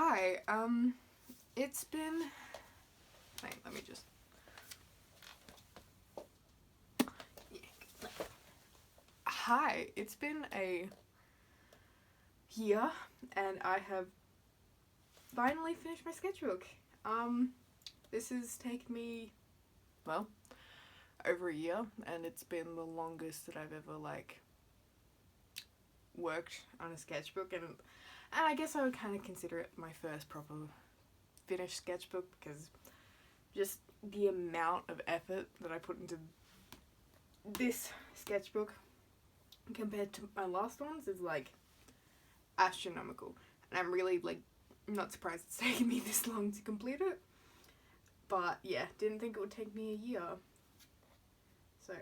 Hi, it's been, wait, let me just, hi, it's been a year, and I have finally finished my sketchbook. This has taken me, well, over a year, and it's been the longest that I've ever, like, worked on a sketchbook, and I guess I would kind of consider it my first proper finished sketchbook, because just the amount of effort that I put into this sketchbook compared to my last ones is like astronomical, and I'm really like not surprised it's taken me this long to complete it. But yeah, didn't think it would take me a year. So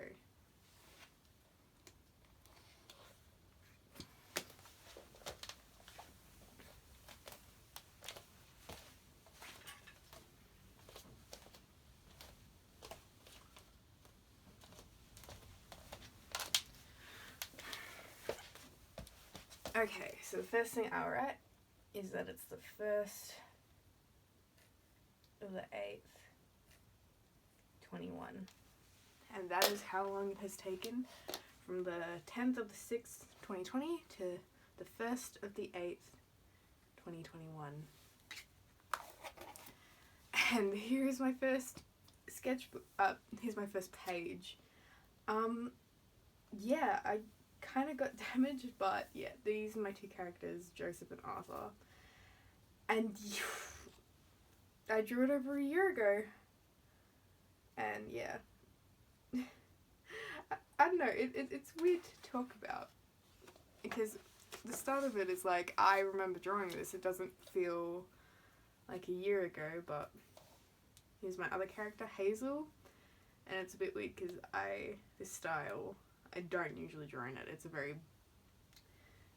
okay, so the first thing I'll write is that it's the 1st of the 8th, 21. And that is how long it has taken from the 10th of the 6th, 2020 to the 1st of the 8th, 2021. And here's my first sketchbook, here's my first page. Yeah, I kind of got damaged, but yeah, these are my two characters, Joseph and Arthur. And I drew it over a year ago. And yeah. I don't know, it's weird to talk about, because the start of it is like, I remember drawing this, it doesn't feel like a year ago, but here's my other character, Hazel, and it's a bit weird because this style, I don't usually draw in it. It's a very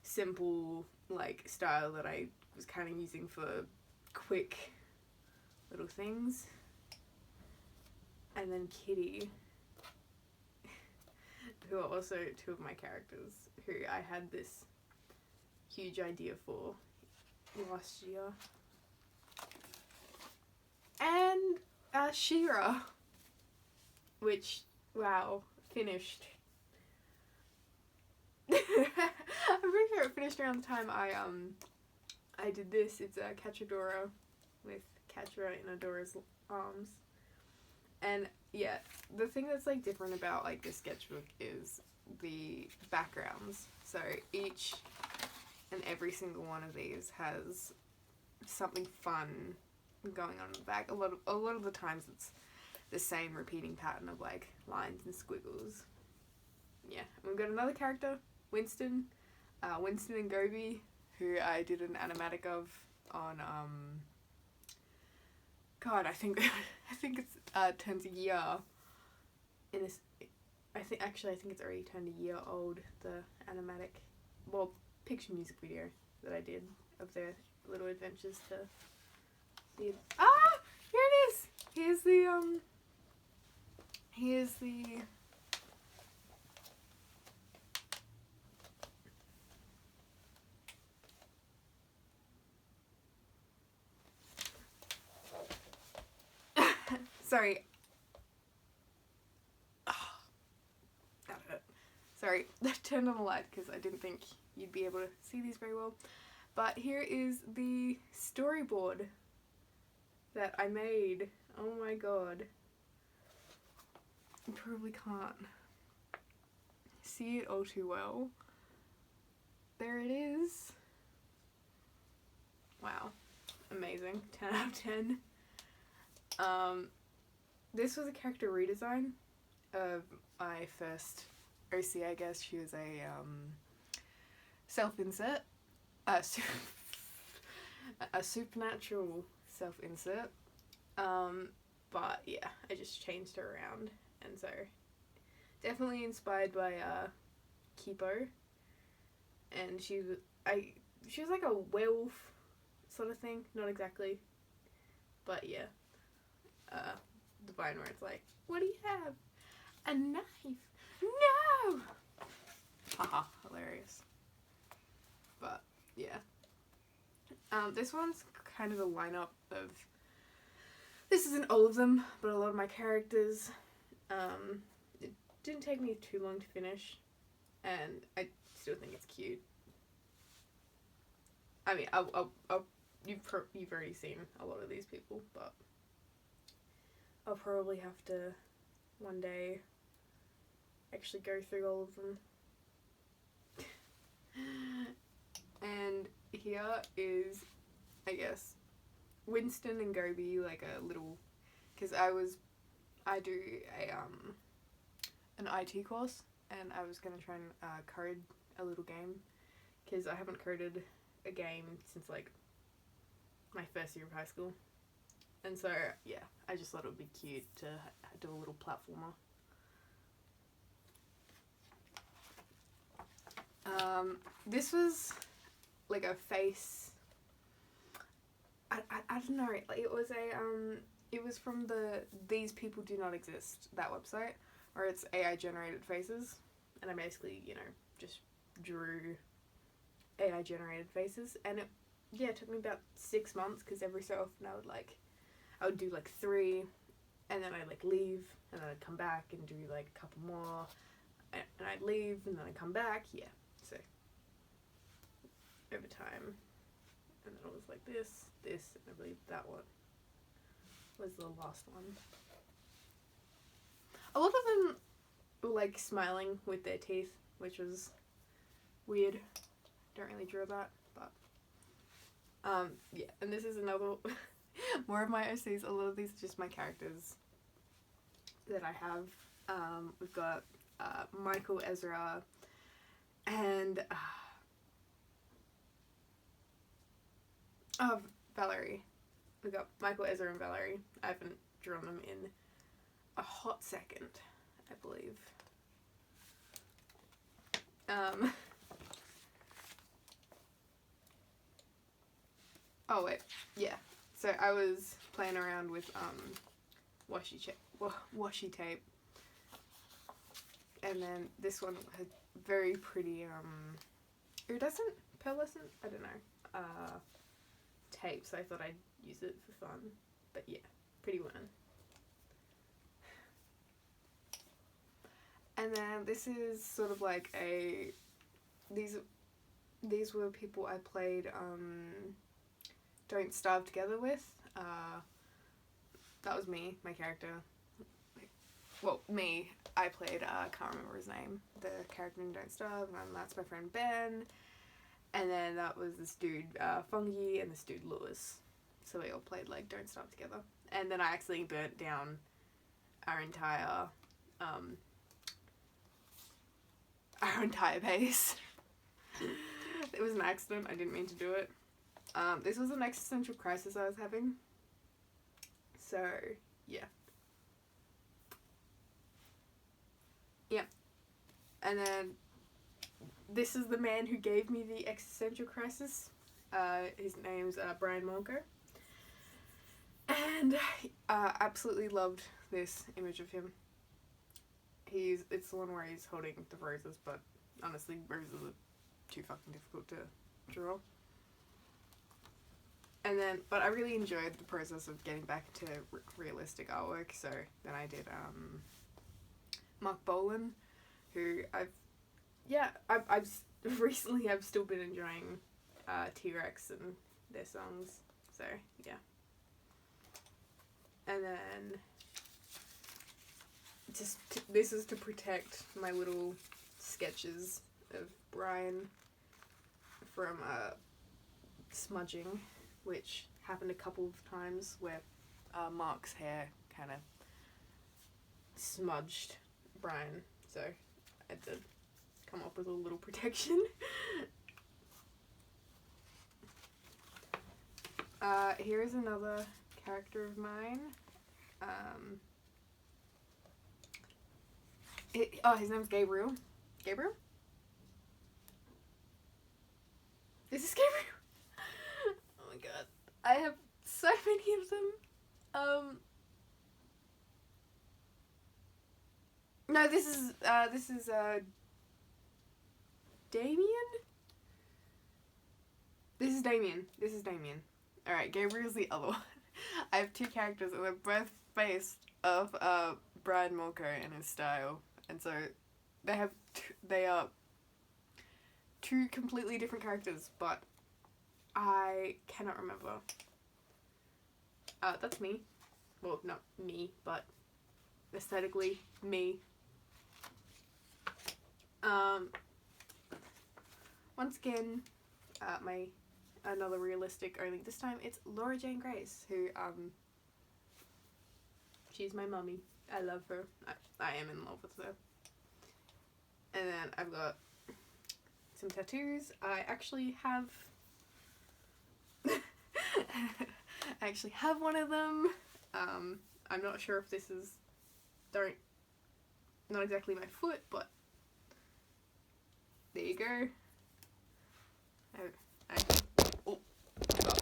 simple, like, style that I was kind of using for quick little things. And then Kitty, who are also two of my characters, who I had this huge idea for last year. And Shira, which, wow, finished. I'm pretty sure it finished around the time I did this. It's a Cachadora with Catra in Adora's arms. And yeah, the thing that's like different about like this sketchbook is the backgrounds. So each and every single one of these has something fun going on in the back. A lot of the times it's the same repeating pattern of like lines and squiggles. Yeah, and we've got another character, Winston and Gobi, who I did an animatic of on God, I think it's turns a year in this. I think it's already turned a year old, the animatic, well, picture music video that I did of their little adventures to the, here it is. Here's the sorry. That hurt. Sorry, I turned on the light because I didn't think you'd be able to see these very well. But here is the storyboard that I made. Oh my god. You probably can't see it all too well. There it is. Wow. Amazing. 10 out of 10. This was a character redesign of my first OC, I guess. She was a self-insert. A supernatural self-insert. But yeah, I just changed her around. And so, definitely inspired by Kipo. And she was like a werewolf sort of thing. Not exactly. But yeah. The vine where it's like, what do you have? A knife? No! Haha, hilarious. But yeah. This one's kind of a lineup of, this isn't all of them, but a lot of my characters. It didn't take me too long to finish, and I still think it's cute. I mean, you've already seen a lot of these people, but I'll probably have to one day actually go through all of them. And here is, I guess, Winston and Goby, like a little, because I do an IT course, and I was gonna try and code a little game, because I haven't coded a game since like my first year of high school, and so yeah, I just thought it would be cute to do a little platformer. This was like a face. I don't know. Like it was from the These People Do Not Exist, that website, where it's AI generated faces, and I basically, you know, just drew AI generated faces, and it took me about 6 months, because every so often I would do like 3, and then I'd like leave, and then I'd come back and do like a couple more, and I'd leave, and then I'd come back, so over time, and then it was like this, and I believe that one was the last one. A lot of them were like smiling with their teeth, which was weird. Don't really draw that, but and this is another more of my OCs. A lot of these are just my characters that I have. We've got Michael, Ezra, and Valerie. We've got Michael, Ezra, and Valerie. I haven't drawn them in a hot second, I believe. Oh wait, yeah. So I was playing around with washi tape, and then this one had very pretty iridescent, pearlescent, I don't know, tape. So I thought I'd use it for fun. But yeah, pretty one. And then this is sort of like these were people I played Don't Starve Together with. That was me, my character. Well, me, I played, can't remember his name, the character in Don't Starve, and that's my friend Ben. And then that was this dude, Fungi, and this dude, Lewis. So we all played, like, Don't Starve Together. And then I accidentally burnt down our entire base. It was an accident, I didn't mean to do it. This was an existential crisis I was having. So, yeah. Yeah. And then, this is the man who gave me the existential crisis. His name's Brian Monko. And absolutely loved this image of him. It's the one where he's holding the roses, but honestly, roses are too fucking difficult to draw. And then, but I really enjoyed the process of getting back to realistic artwork, so then I did Mark Bolan, who I've recently I've still been enjoying T-Rex and their songs, so yeah. And then this is to protect my little sketches of Brian from smudging, which happened a couple of times where Mark's hair kind of smudged Brian, so I had to come up with a little protection. Here is another character of mine. His name's Gabriel. Gabriel? Is this Gabriel? Oh my god. I have so many of them. No, this is Damien? This is Damien. Alright, Gabriel's the other one. I have two characters and they're both based off Brian Molko and his style. And so they are two completely different characters, but I cannot remember. That's me. Well, not me, but aesthetically me. Once again, another realistic only. This time it's Laura Jane Grace, who, she's my mummy. I love her. I am in love with her. And then I've got some tattoos. I actually have one of them. I'm not sure if this is not exactly my foot, but there you go. Oh, fuck.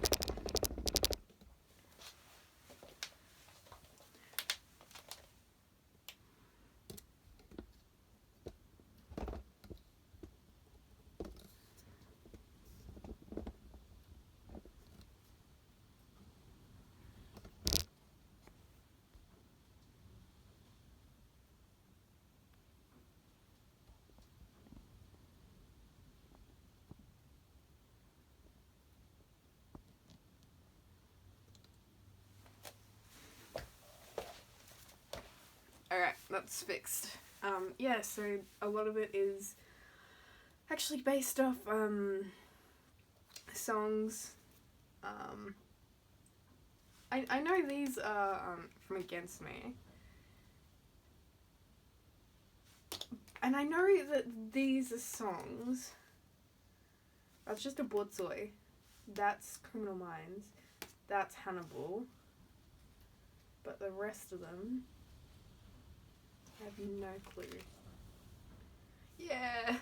Alright, that's fixed. Yeah, so a lot of it is actually based off, songs. I know these are, from Against Me. And I know that these are songs. That's just a Borzoi. That's Criminal Minds. That's Hannibal. But the rest of them, I have no clue. Yeah!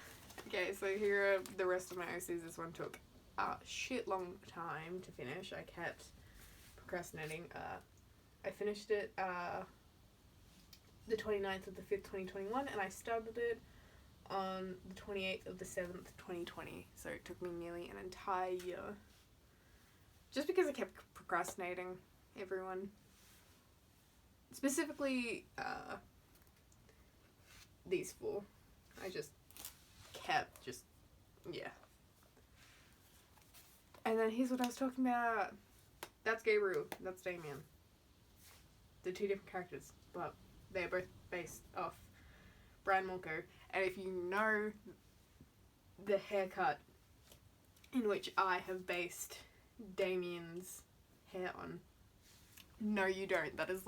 Okay, so here are the rest of my OCs. This one took a shit long time to finish. I kept procrastinating. I finished it the 29th of the 5th, 2021, and I started it on the 28th of the 7th, 2020. So it took me nearly an entire year. Just because I kept procrastinating, everyone. Specifically, these four. I just kept, yeah. And then here's what I was talking about. That's Gabriel. That's Damien. They're two different characters, but they're both based off Brian Molko. And if you know the haircut in which I have based Damien's hair on, no you don't. That is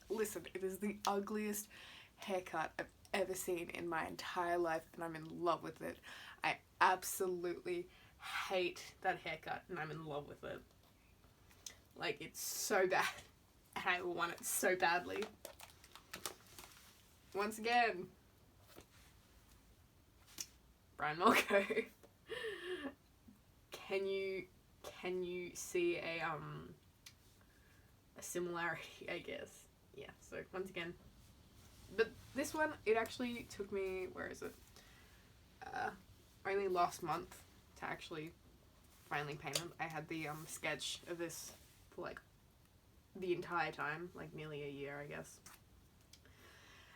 listen, it is the ugliest haircut I've ever seen in my entire life, and I'm in love with it. I absolutely hate that haircut, and I'm in love with it. Like, it's so bad, and I want it so badly. Once again, Brian Molko. Can you see a similarity, I guess? Yeah, so once again. But this one, it actually took me, where is it? Only last month to actually finally paint it. I had the sketch of this for like the entire time, like nearly a year, I guess.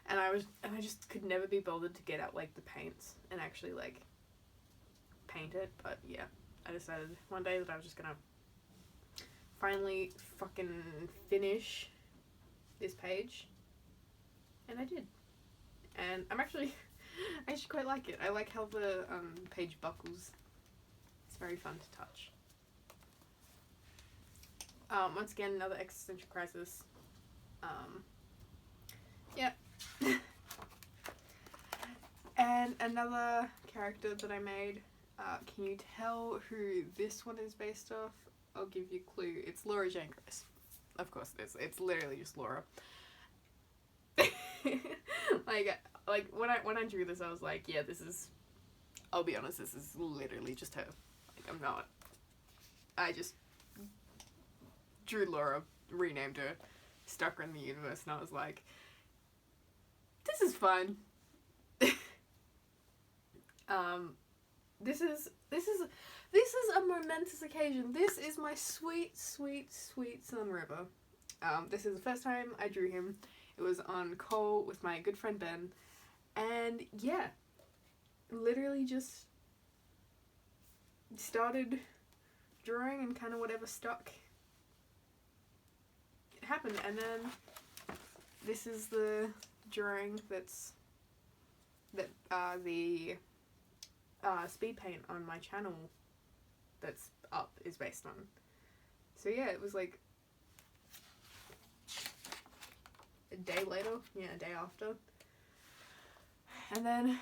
And I just could never be bothered to get out like the paints and actually like paint it. But yeah, I decided one day that I was just gonna finally fucking finish this page. And I did. And I actually quite like it. I like how the page buckles. It's very fun to touch. Once again, another existential crisis. Yeah. And another character that I made. Can you tell who this one is based off? I'll give you a clue. It's Laura Jane Grace. Of course it is. It's literally just Laura. like when I drew this, I was like, yeah, this is, I'll be honest, this is literally just her. Like, I just drew Laura, renamed her, stuck her in the universe, and I was like, this is fun. this is a momentous occasion. This is my sweet, sweet, sweet son River. This is the first time I drew him. It was on Cole with my good friend Ben, and yeah, literally just started drawing and kind of whatever stuck happened. And then this is the drawing that the speed paint on my channel that's up is based on. So yeah, it was like a day later, a day after, and then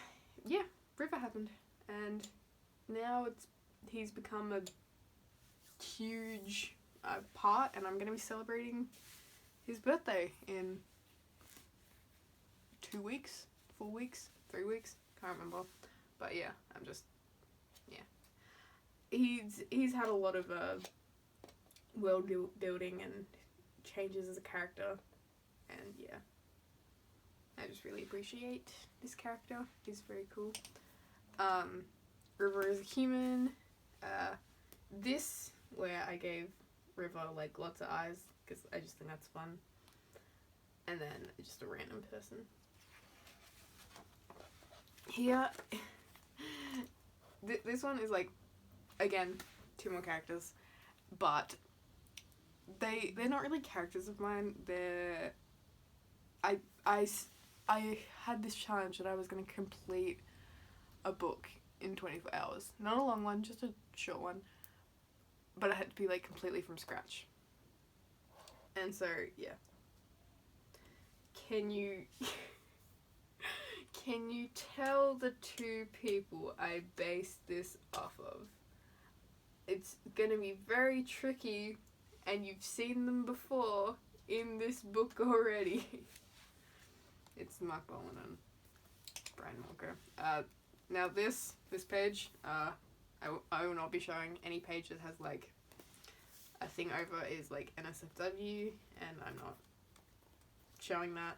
yeah, River happened, and now he's become a huge part, and I'm gonna be celebrating his birthday in 2 weeks, 4 weeks, 3 weeks, can't remember, but yeah, he's had a lot of world building and changes as a character, and yeah, I just really appreciate this character. He's very cool. River is a human. This where I gave River like lots of eyes because I just think that's fun, and then just a random person. Here, this one is like, again, 2 more characters, but they're not really characters of mine. I had this challenge that I was going to complete a book in 24 hours. Not a long one, just a short one. But it had to be like completely from scratch. And so, yeah. Can you tell the 2 people I based this off of? It's gonna be very tricky, and you've seen them before in this book already. It's Mark Bolan and Brian Walker. Now this page, I will not be showing any page that has like a thing over is like NSFW, and I'm not showing that.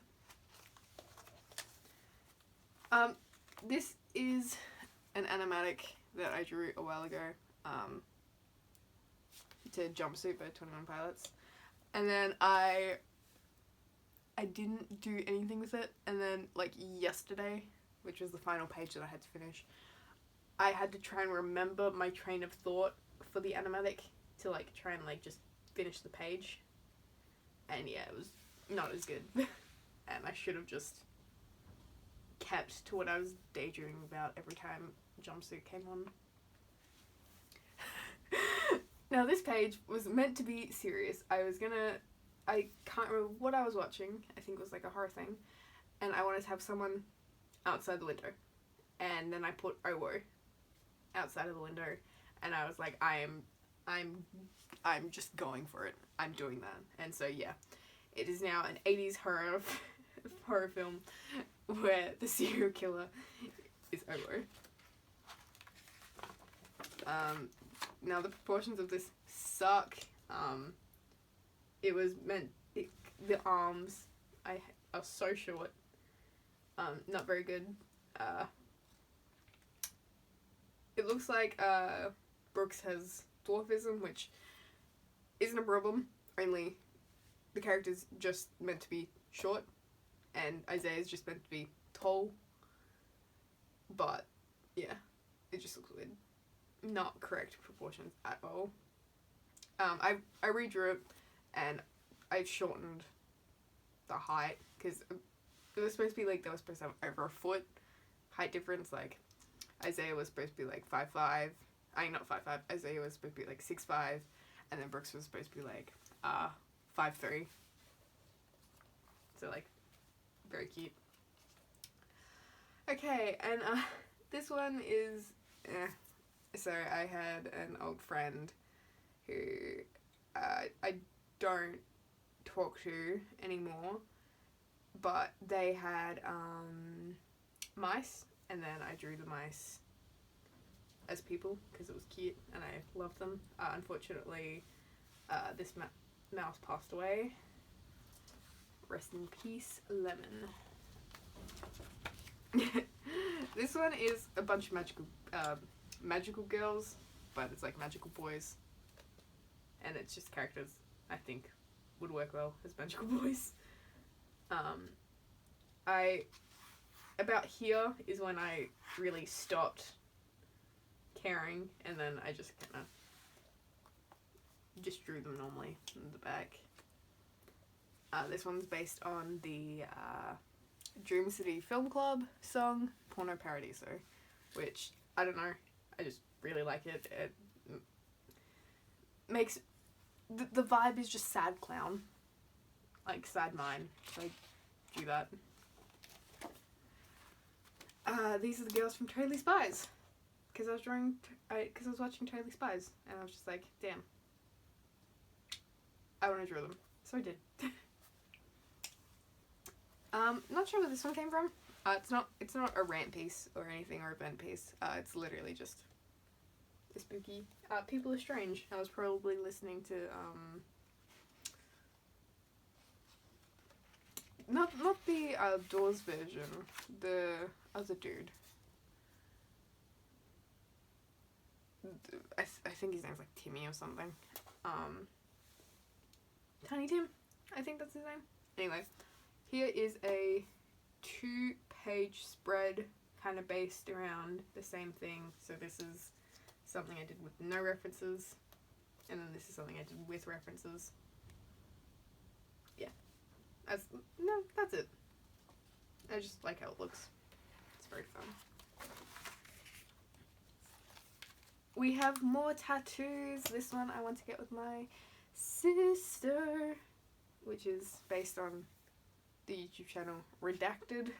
This is an animatic that I drew a while ago, to Jumpsuit by 21 Pilots, and then I didn't do anything with it, and then like yesterday, which was the final page that I had to finish, I had to try and remember my train of thought for the animatic to like try and like just finish the page, and yeah, it was not as good. And I should have just kept to what I was daydreaming about every time Jumpsuit came on. Now this page was meant to be serious. I can't remember what I was watching. I think it was like a horror thing, and I wanted to have someone outside the window, and then I put Owo outside of the window, and I was like, I'm just going for it. I'm doing that. And so yeah, it is now an 80s horror film where the serial killer is Owo. Now the proportions of this suck. It was meant, the arms are so short. Not very good. It looks like Brooks has dwarfism, which isn't a problem, only the character's just meant to be short, and Isaiah's just meant to be tall. But yeah, it just looks weird. Not correct proportions at all. I redrew it, and I shortened the height, because it was supposed to be like, they were supposed to have over a foot height difference. Like Isaiah was supposed to be like 5'5". Not 5'5". Isaiah was supposed to be like 6'5", and then Brooks was supposed to be like 5'3". So like, very cute. Okay, and this one is so I had an old friend who I don't talk to anymore, but they had mice, and then I drew the mice as people because it was cute and I loved them. Unfortunately, this mouse passed away. Rest in peace, Lemon. This one is a bunch of magical magical girls, but it's like magical boys. And it's just characters I think would work well as magical boys. About here is when I really stopped caring, and then I just kind of just drew them normally in the back. This one's based on the Dream City Film Club song Porno Paradiso, which, I don't know, I just really like it. It makes the vibe is just sad clown, like sad mine, so I do that. These are the girls from Totally Spies, because I was watching Totally Spies, and I was just like, damn, I want to draw them, so I did. Not sure where this one came from. It's not a rant piece or anything or event piece. It's literally just spooky. People Are Strange. I was probably listening to not the Doors version, the other dude. I think his name's like Timmy or something. Tiny Tim, I think that's his name. Anyway, here is a 2-page spread kind of based around the same thing. So this is something I did with no references, and then this is something I did with references. Yeah, that's it. I just like how it looks. It's very fun. We have more tattoos. This one I want to get with my sister, which is based on the YouTube channel Redacted.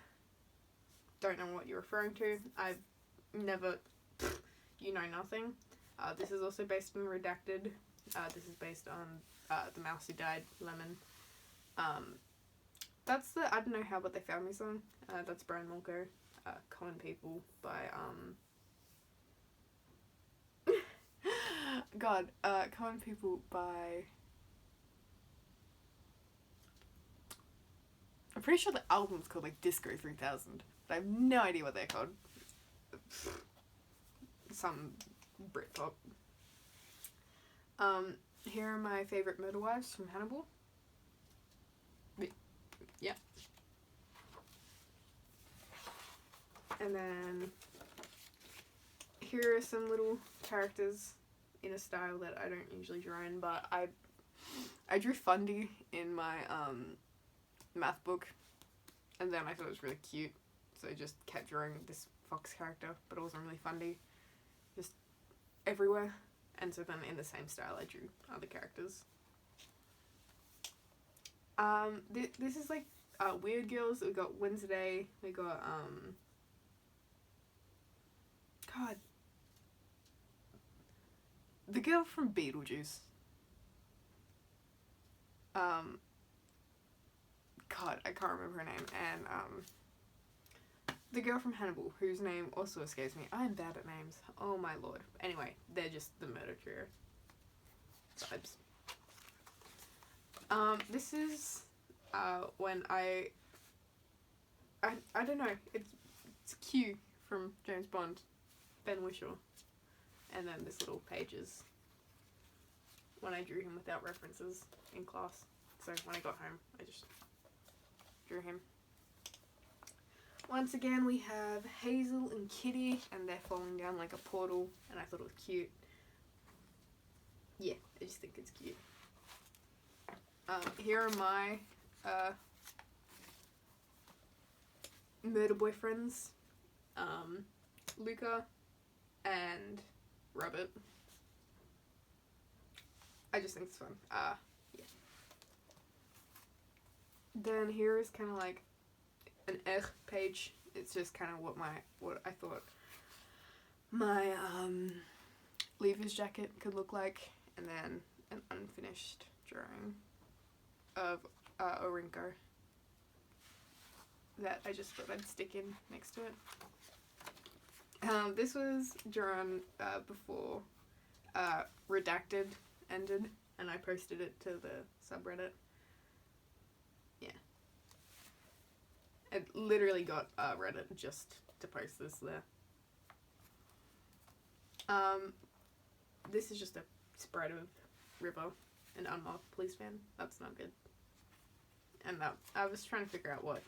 Don't know what you're referring to. I've never, you know nothing. This is also based on Redacted. This is based on The Mouse Who Died, Lemon. That's the I Don't Know How But They Found Me song. That's Brian Molko. Common People by God, Common People by, I'm pretty sure the album's called like Disco 3000, but I have no idea what they're called. Some Britpop. Here are my favourite murder wives from Hannibal. Yeah. And then here are some little characters in a style that I don't usually draw in, but I drew Fundy in my math book, and then I thought it was really cute, so I just kept drawing this fox character, but it wasn't really Fundy, just everywhere, and so then in the same style I drew other characters. This is like Weird Girls. We got Wednesday, we got God, the girl from Beetlejuice. God, I can't remember her name. And the girl from Hannibal, whose name also escapes me. I am bad at names. Oh my lord. Anyway, they're just the murder trio vibes. This is when I don't know. It's Q from James Bond, Ben Whishaw, and then this little pages when I drew him without references in class. So when I got home, I just drew him. Once again, we have Hazel and Kitty, and they're falling down like a portal, and I thought it was cute. Yeah, I just think it's cute. Here are my murder boyfriends, Luca and Robert. I just think it's fun. Yeah. Then here is kind of like an page. It's just kind of what I thought my leaver's jacket could look like, and then an unfinished drawing of Orinko that I just thought I'd stick in next to it. This was drawn before Redacted ended, and I posted it to the subreddit. Yeah. I literally got Reddit just to post this there. This is just a spread of river and unmarked police van. That's not good. And I was trying to figure out what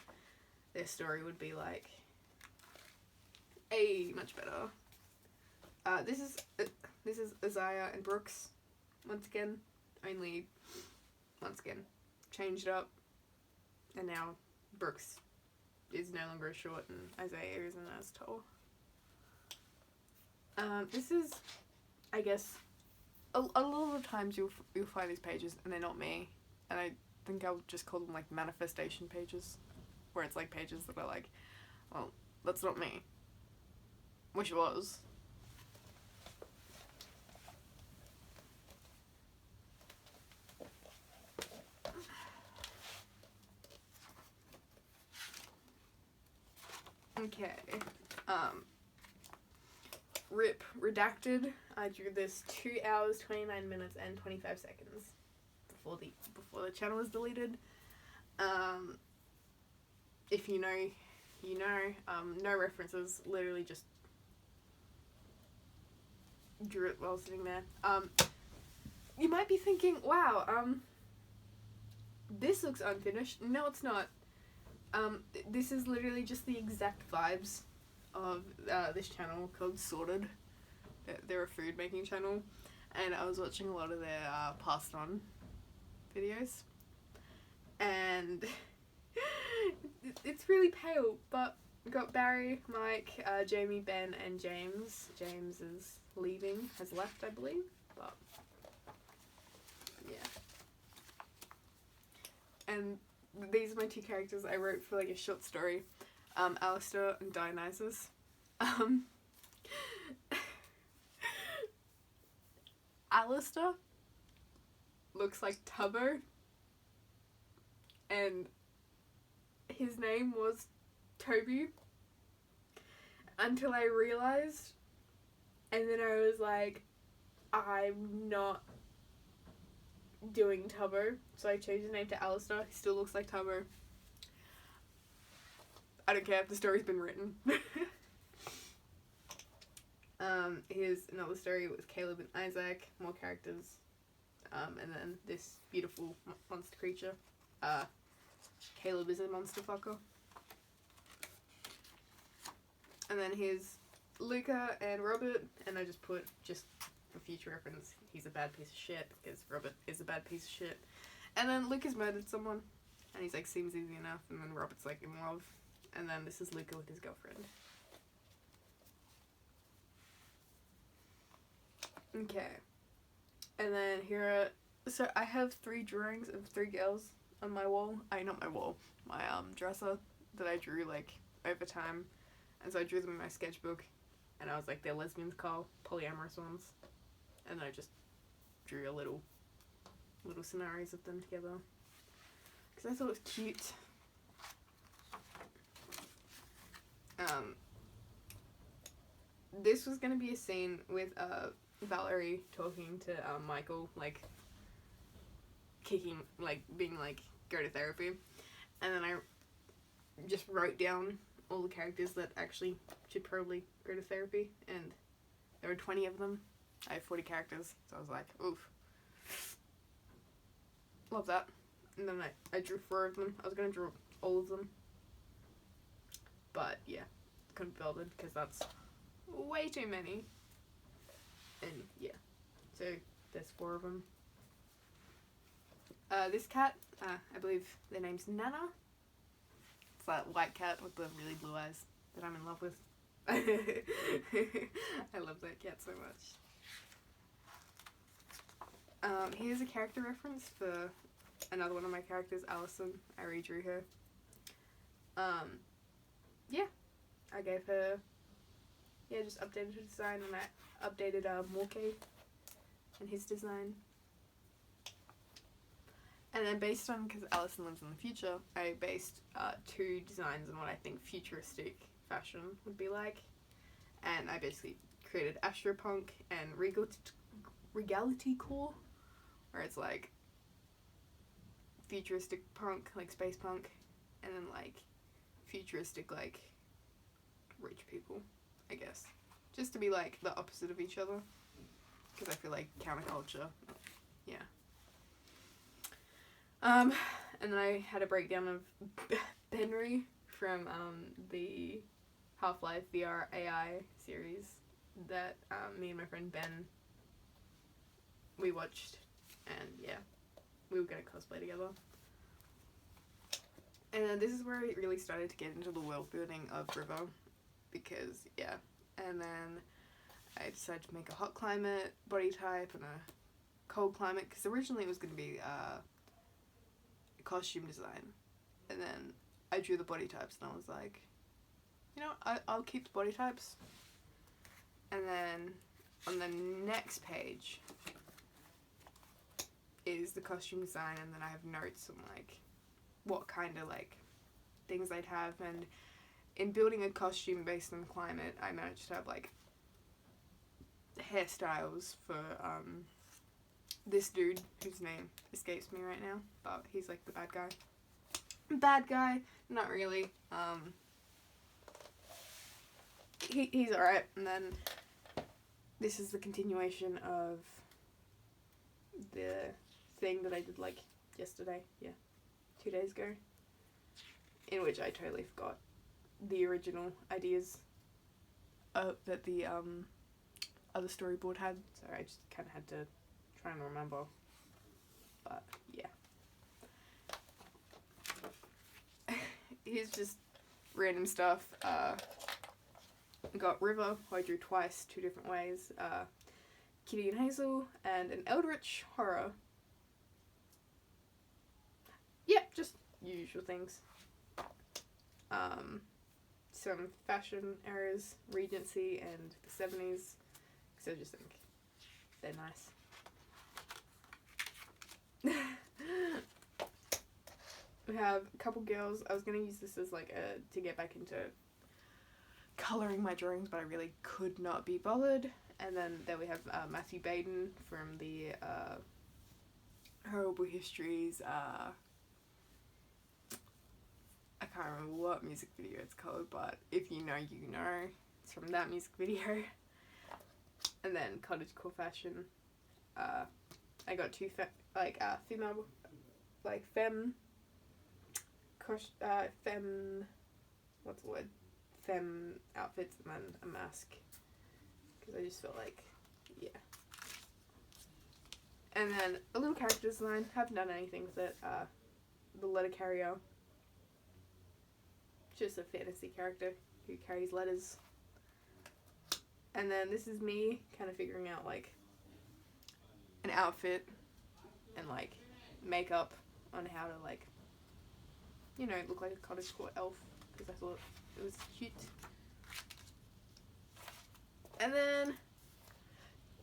their story would be like. Much better. This is Isaiah and Brooks once again, only once again changed up, and now Brooks is no longer as short and Isaiah isn't as tall. This is, I guess, a lot of the times you'll find these pages and they're not me, and I think I'll just call them like manifestation pages, where it's like pages that are like, well, that's not me. Wish it was. Okay. RIP redacted. I drew this 2 hours, 29 minutes, and 25 seconds before the channel was deleted. If you know, you know. No references. Literally just drew it while sitting there. You might be thinking, wow, this looks unfinished. No, it's not. This is literally just the exact vibes of this channel called Sorted. They're a food making channel, and I was watching a lot of their passed on videos, and it's really pale, but we got Barry, Mike, Jamie, Ben, and James. James is leaving, has left, I believe, but yeah. And these are my two characters I wrote for like a short story, Alistair and Dionysus. Alistair looks like Tubbo, and his name was Toby, until I realised, and then I was like, I'm not doing Tubbo, so I changed his name to Alistair. He still looks like Tubbo. I don't care if the story's been written. Here's another story with Caleb and Isaac, more characters, and then this beautiful monster creature. Caleb is a monster fucker. And then here's Luca and Robert, and I just put, just for future reference, he's a bad piece of shit, because Robert is a bad piece of shit. And then Luca's murdered someone, and he's like, seems easy enough, and then Robert's like in love, and then this is Luca with his girlfriend. Okay. And then here are, so I have 3 drawings of 3 girls on my wall. Not my wall, my dresser that I drew like over time. And so I drew them in my sketchbook, and I was like, they're lesbians, Carl, polyamorous ones. And I just drew a little scenarios of them together, because I thought it was cute. This was gonna be a scene with Valerie talking to Michael, like kicking, like being like, go to therapy, and then I just wrote down all the characters that actually should probably go to therapy, and there were 20 of them. I have 40 characters, so I was like, oof. Love that. And then I drew 4 of them. I was going to draw all of them, but yeah, couldn't be bothered because that's way too many. And yeah, so there's 4 of them. This cat, I believe their name's Nana. It's that white cat with the really blue eyes that I'm in love with. I love that cat so much. Here's a character reference for another one of my characters, Allison. I redrew her. Yeah, I gave her, just updated her design, and I updated Morkey and his design. And then based on, because Allison lives in the future, I based 2 designs on what I think futuristic fashion would be like. And I basically created Astropunk and Regality Core, where it's like futuristic punk, like space punk, and then like futuristic, like rich people, I guess, just to be like the opposite of each other, because I feel like counterculture, yeah. And then I had a breakdown of Benry from the Half-Life VR AI series that me and my friend Ben, we watched, and yeah, we were gonna cosplay together. And this is where it really started to get into the world building of River, because yeah, and then I decided to make a hot climate body type and a cold climate, because originally it was going to be costume design, and then I drew the body types and I was like, you know, I'll keep the body types, and then on the next page is the costume design, and then I have notes on like what kind of like things I'd have, and in building a costume based on climate I managed to have like hairstyles for this dude whose name escapes me right now, but he's like the bad guy. Bad guy, not really. He's alright. And then this is the continuation of the thing that I did like yesterday, yeah, 2 days ago, in which I totally forgot the original ideas that the other storyboard had, so I just kind of had to try and remember, but yeah. Here's just random stuff. I got River, who I drew twice, 2 different ways, Kitty and Hazel, and an Eldritch Horror. Yeah, just usual things. Some fashion eras, Regency and the 70s, because I just think they're nice. We have a couple girls. I was going to use this as like to get back into colouring my drawings, but I really could not be bothered. And then there we have Matthew Baden from the Horrible Histories, I can't remember what music video it's called, but if you know, you know. It's from that music video. And then Cottagecore Fashion. I got 2 female, like femme, what's the word? Femme outfits, and then a mask. Because I just felt like, yeah. And then a little character design. Haven't done anything with it. The letter carrier. Just a fantasy character who carries letters. And then this is me kind of figuring out like an outfit and like makeup on how to like, you know, look like a cottagecore elf, because I thought it was cute. And then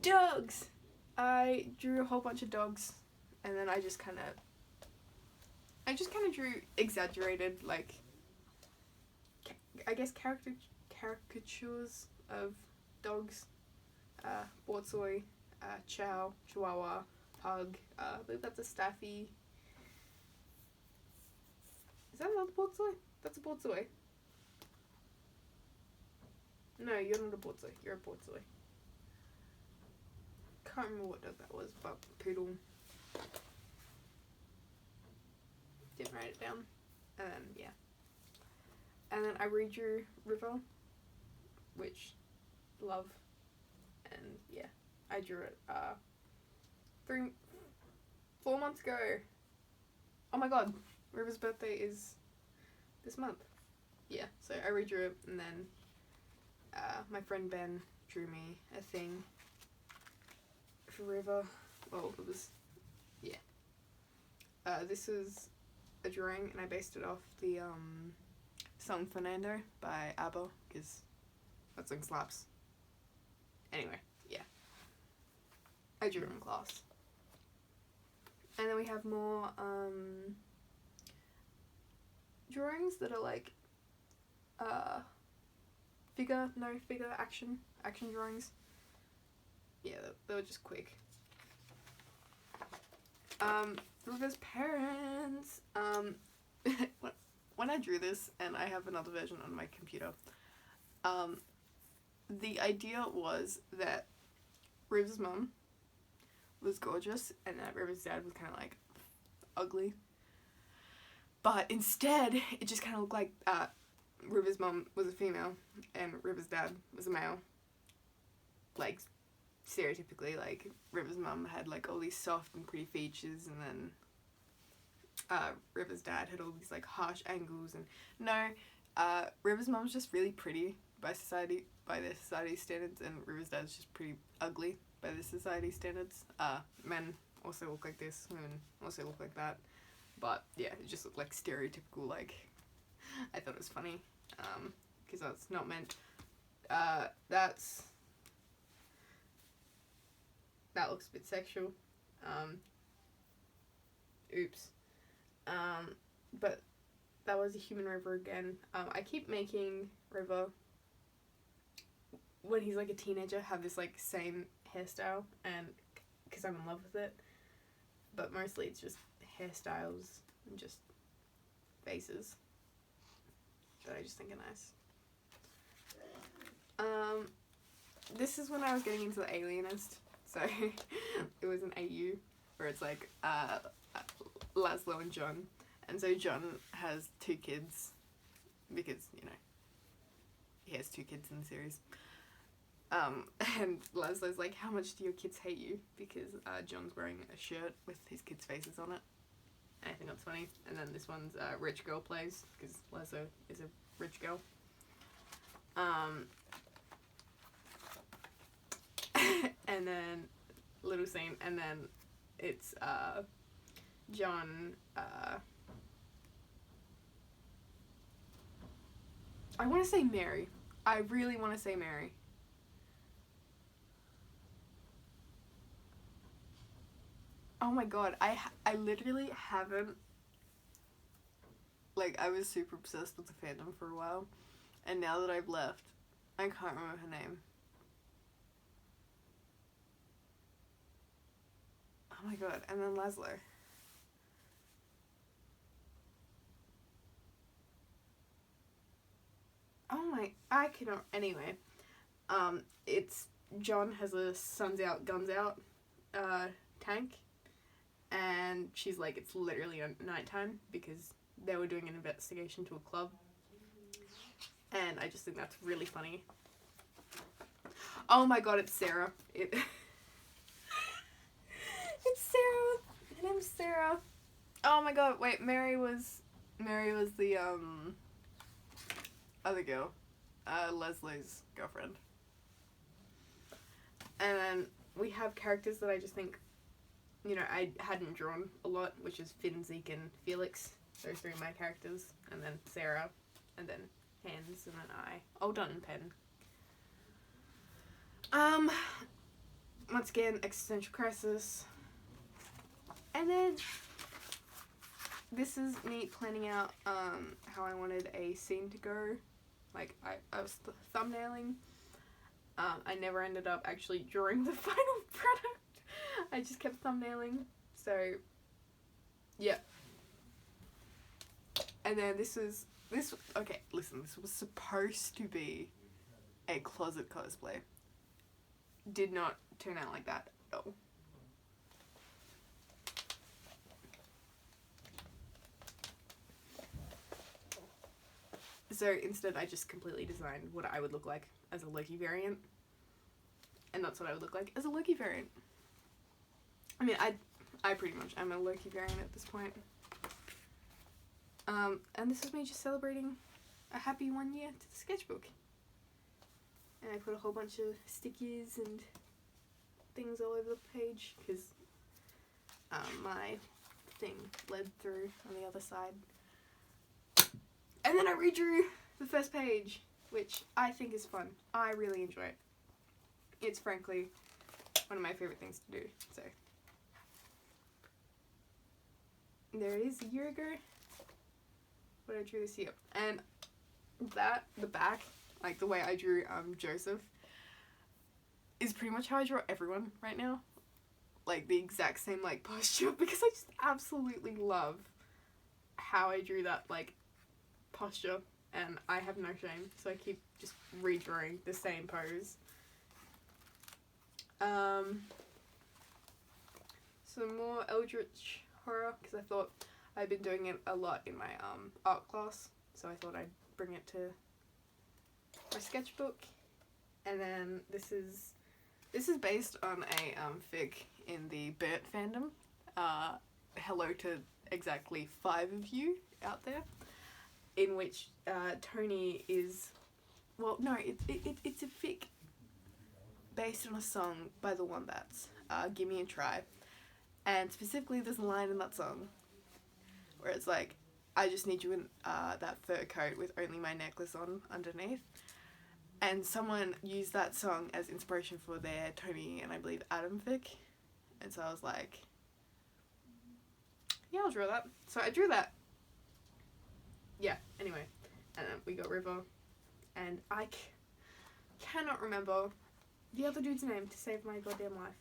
dogs! I drew a whole bunch of dogs, and then I just kind of drew exaggerated, like, I guess caricatures of dogs. Borzoi, Chow, Chihuahua, Pug, I believe that's a Staffy. Is that another Borzoi? That's a Borzoi. No, you're not a Borzoi, you're a Borzoi. Can't remember what dog that was, but Poodle. Didn't write it down. And then, yeah. And then I redrew River, which, love. And yeah, I drew it 4 months ago. Oh my god, River's birthday is this month. Yeah, so I redrew it, and then my friend Ben drew me a thing for River. Well, it was, yeah. This is a drawing, and I based it off the song Fernando by ABBA, because that song slaps. Anyway, yeah. I drew in class. And then we have more drawings that are like figure action drawings. Yeah, they were just quick. River's parents. When I drew this, and I have another version on my computer, the idea was that Riv's mum was gorgeous and that River's dad was kind of like ugly. But instead, it just kind of looked like River's mum was a female and River's dad was a male. Like, stereotypically, like, River's mum had like all these soft and pretty features, and then River's dad had all these like harsh angles. And no, River's mum's just really pretty by their society standards, and River's dad's just pretty ugly by the society standards. Men also look like this, women also look like that. But yeah, it just looked like stereotypical, like, I thought it was funny, because that's not meant, that looks a bit sexual, oops, but that was a human River again. I keep making River, when he's like a teenager, have this like same hairstyle, and because I'm in love with it, but mostly it's just hairstyles and just faces that I just think are nice. This is when I was getting into the Alienist, so it was an AU where it's like Laszlo and John, and so John has 2 kids because, you know, he has 2 kids in the series. And Laszlo's like, how much do your kids hate you? Because John's wearing a shirt with his kids' faces on it. And I think that's funny. And then this one's Rich Girl Plays, because Laszlo is a rich girl. And then little scene, and then it's John. I want to say Mary. I really want to say Mary. Oh my god, I literally haven't, like, I was super obsessed with the fandom for a while, and now that I've left, I can't remember her name. Oh my god, and then Laszlo. Oh my, I cannot, anyway, it's, John has a Suns Out, Guns Out, tank, and she's like, it's literally nighttime because they were doing an investigation to a club, and I just think that's really funny. Oh my god, it's Sarah. It's Sarah. Her name's Sarah. Oh my god, wait, Mary was the other girl, Leslie's girlfriend. And then we have characters that I just think, you know, I hadn't drawn a lot, which is Finn, Zeke, and Felix. Those 3 are my characters. And then Sarah, and then Hands, and then I. All done in pen. Once again, Existential Crisis. And then this is me planning out how I wanted a scene to go. Like, I was thumbnailing. I never ended up actually drawing the final product. I just kept thumbnailing. So, yeah. And then okay, listen, this was supposed to be a closet cosplay. Did not turn out like that at all. So instead I just completely designed what I would look like as a Loki variant. And that's what I would look like as a Loki variant. I mean, I pretty much am a Loki variant at this point. And this is me just celebrating a happy 1 year to the sketchbook. And I put a whole bunch of stickers and things all over the page because my thing bled through on the other side. And then I redrew the first page, which I think is fun. I really enjoy it. It's frankly one of my favorite things to do, so. There it is, a year ago. What I drew this year. And the back, like the way I drew Joseph, is pretty much how I draw everyone right now. Like the exact same like posture, because I just absolutely love how I drew that like posture, and I have no shame, so I keep just redrawing the same pose. Some more Eldritch horror, because I thought I've been doing it a lot in my art class, so I thought I'd bring it to my sketchbook. And then this is based on a fic in the Burt fandom. Hello to exactly 5 of you out there, in which Tony is, well, no, it's a fic based on a song by the Wombats, Give Me a Try. And specifically, there's a line in that song where it's like, I just need you in that fur coat with only my necklace on underneath. And someone used that song as inspiration for their Tony and I believe Adam fic. And so I was like, yeah, I'll draw that. So I drew that. Yeah, anyway. And then we got River. And I cannot remember the other dude's name to save my goddamn life.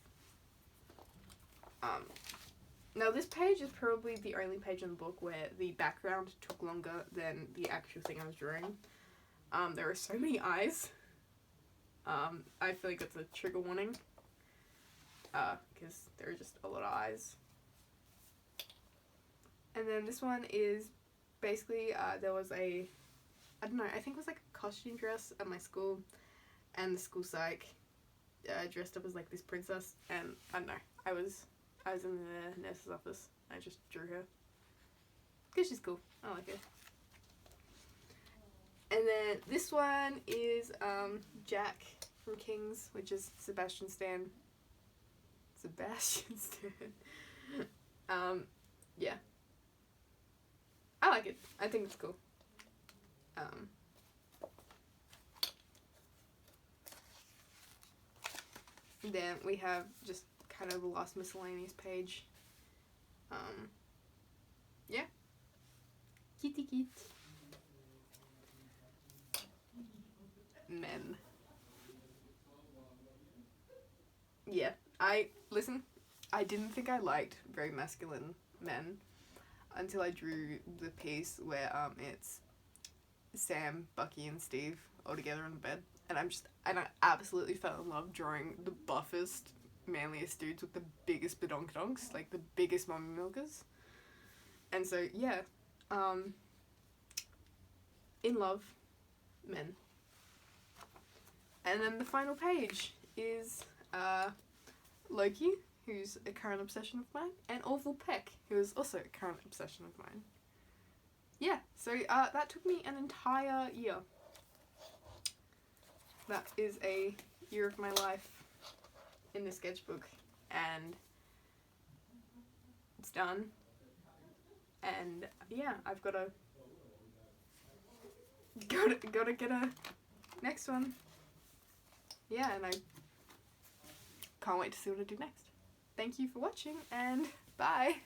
Now this page is probably the only page in the book where the background took longer than the actual thing I was drawing. There are so many eyes. I feel like it's a trigger warning. Because there are just a lot of eyes. And then this one is basically, there was I don't know, I think it was like a costume dress at my school. And the school psych dressed up as like this princess. And I don't know, I was in the nurse's office. I just drew her. Because she's cool. I like her. And then this one is Jack from Kings, which is Sebastian Stan. Yeah. I like it. I think it's cool. Then we have just kind of the last miscellaneous page. Yeah. Kitty kit. Men. Yeah, I didn't think I liked very masculine men until I drew the piece where it's Sam, Bucky and Steve all together in the bed, and I absolutely fell in love drawing the buffest, manliest dudes with the biggest badonkadonks, like the biggest mummy milkers. And so yeah, in love, men. And then the final page is Loki, who's a current obsession of mine, and Orville Peck, who is also a current obsession of mine. Yeah, so that took me an entire year. That is a year of my life in the sketchbook, and it's done. And yeah, I've gotta get a next one. Yeah, and I can't wait to see what I do next. Thank you for watching, and bye!